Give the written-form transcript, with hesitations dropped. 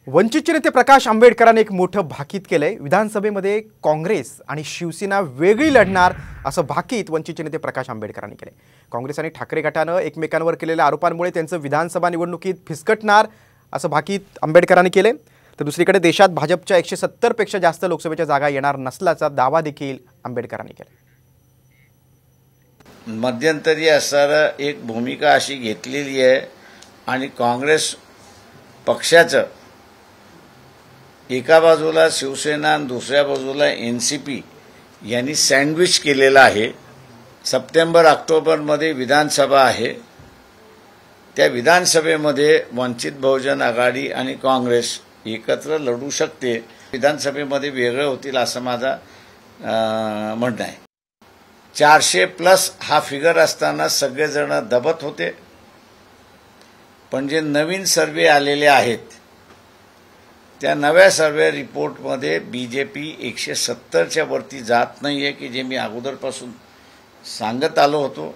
वंचितचे नेते प्रकाश आंबेडकरांनी एक मोठं भाकीत केलंय। विधानसभेमध्ये काँग्रेस आणि शिवसेना वेगळी लढणार असं भाकीत वंचितचे नेते प्रकाश आंबेडकरांनी केलंय। काँग्रेस आणि ठाकरे गटानं एकमेकांवर केलेल्या आरोपांमुळे त्यांचं विधानसभा निवडणुकीत फिसकटणार असं भाकीत आंबेडकरांनी केलंय। तर दुसरीकडे देशात भाजपच्या 170 पेक्षा जास्त लोकसभेच्या जागा येणार नसल्याचा दावा देखील आंबेडकरांनी केला। मध्यंतरी असणारा एक भूमिका अशी घेतलेली आहे आणि काँग्रेस पक्षाचं एका बाजूला शिवसेना आणि दुसऱ्या बाजूला एनसीपी यांनी सँडविच केलेला आहे। सप्टेंबर-ऑक्टोबरमध्ये विधानसभा आहे। त्या विधानसभेमध्ये वंचित बहुजन आघाडी आणि काँग्रेस एकत्र लढू शकते। विधानसभेमध्ये वेगळे होतील असं माझं म्हणणं आहे। 400+ हा फिगर असताना सगळेजण दबत होते, पण जे नवीन सर्वे आलेले आहेत त्या नव्या सर्वे रिपोर्टमध्ये बीजेपी 170च्या वरती जात नाहीये की जे मी अगोदरपासून सांगत आलो होतो।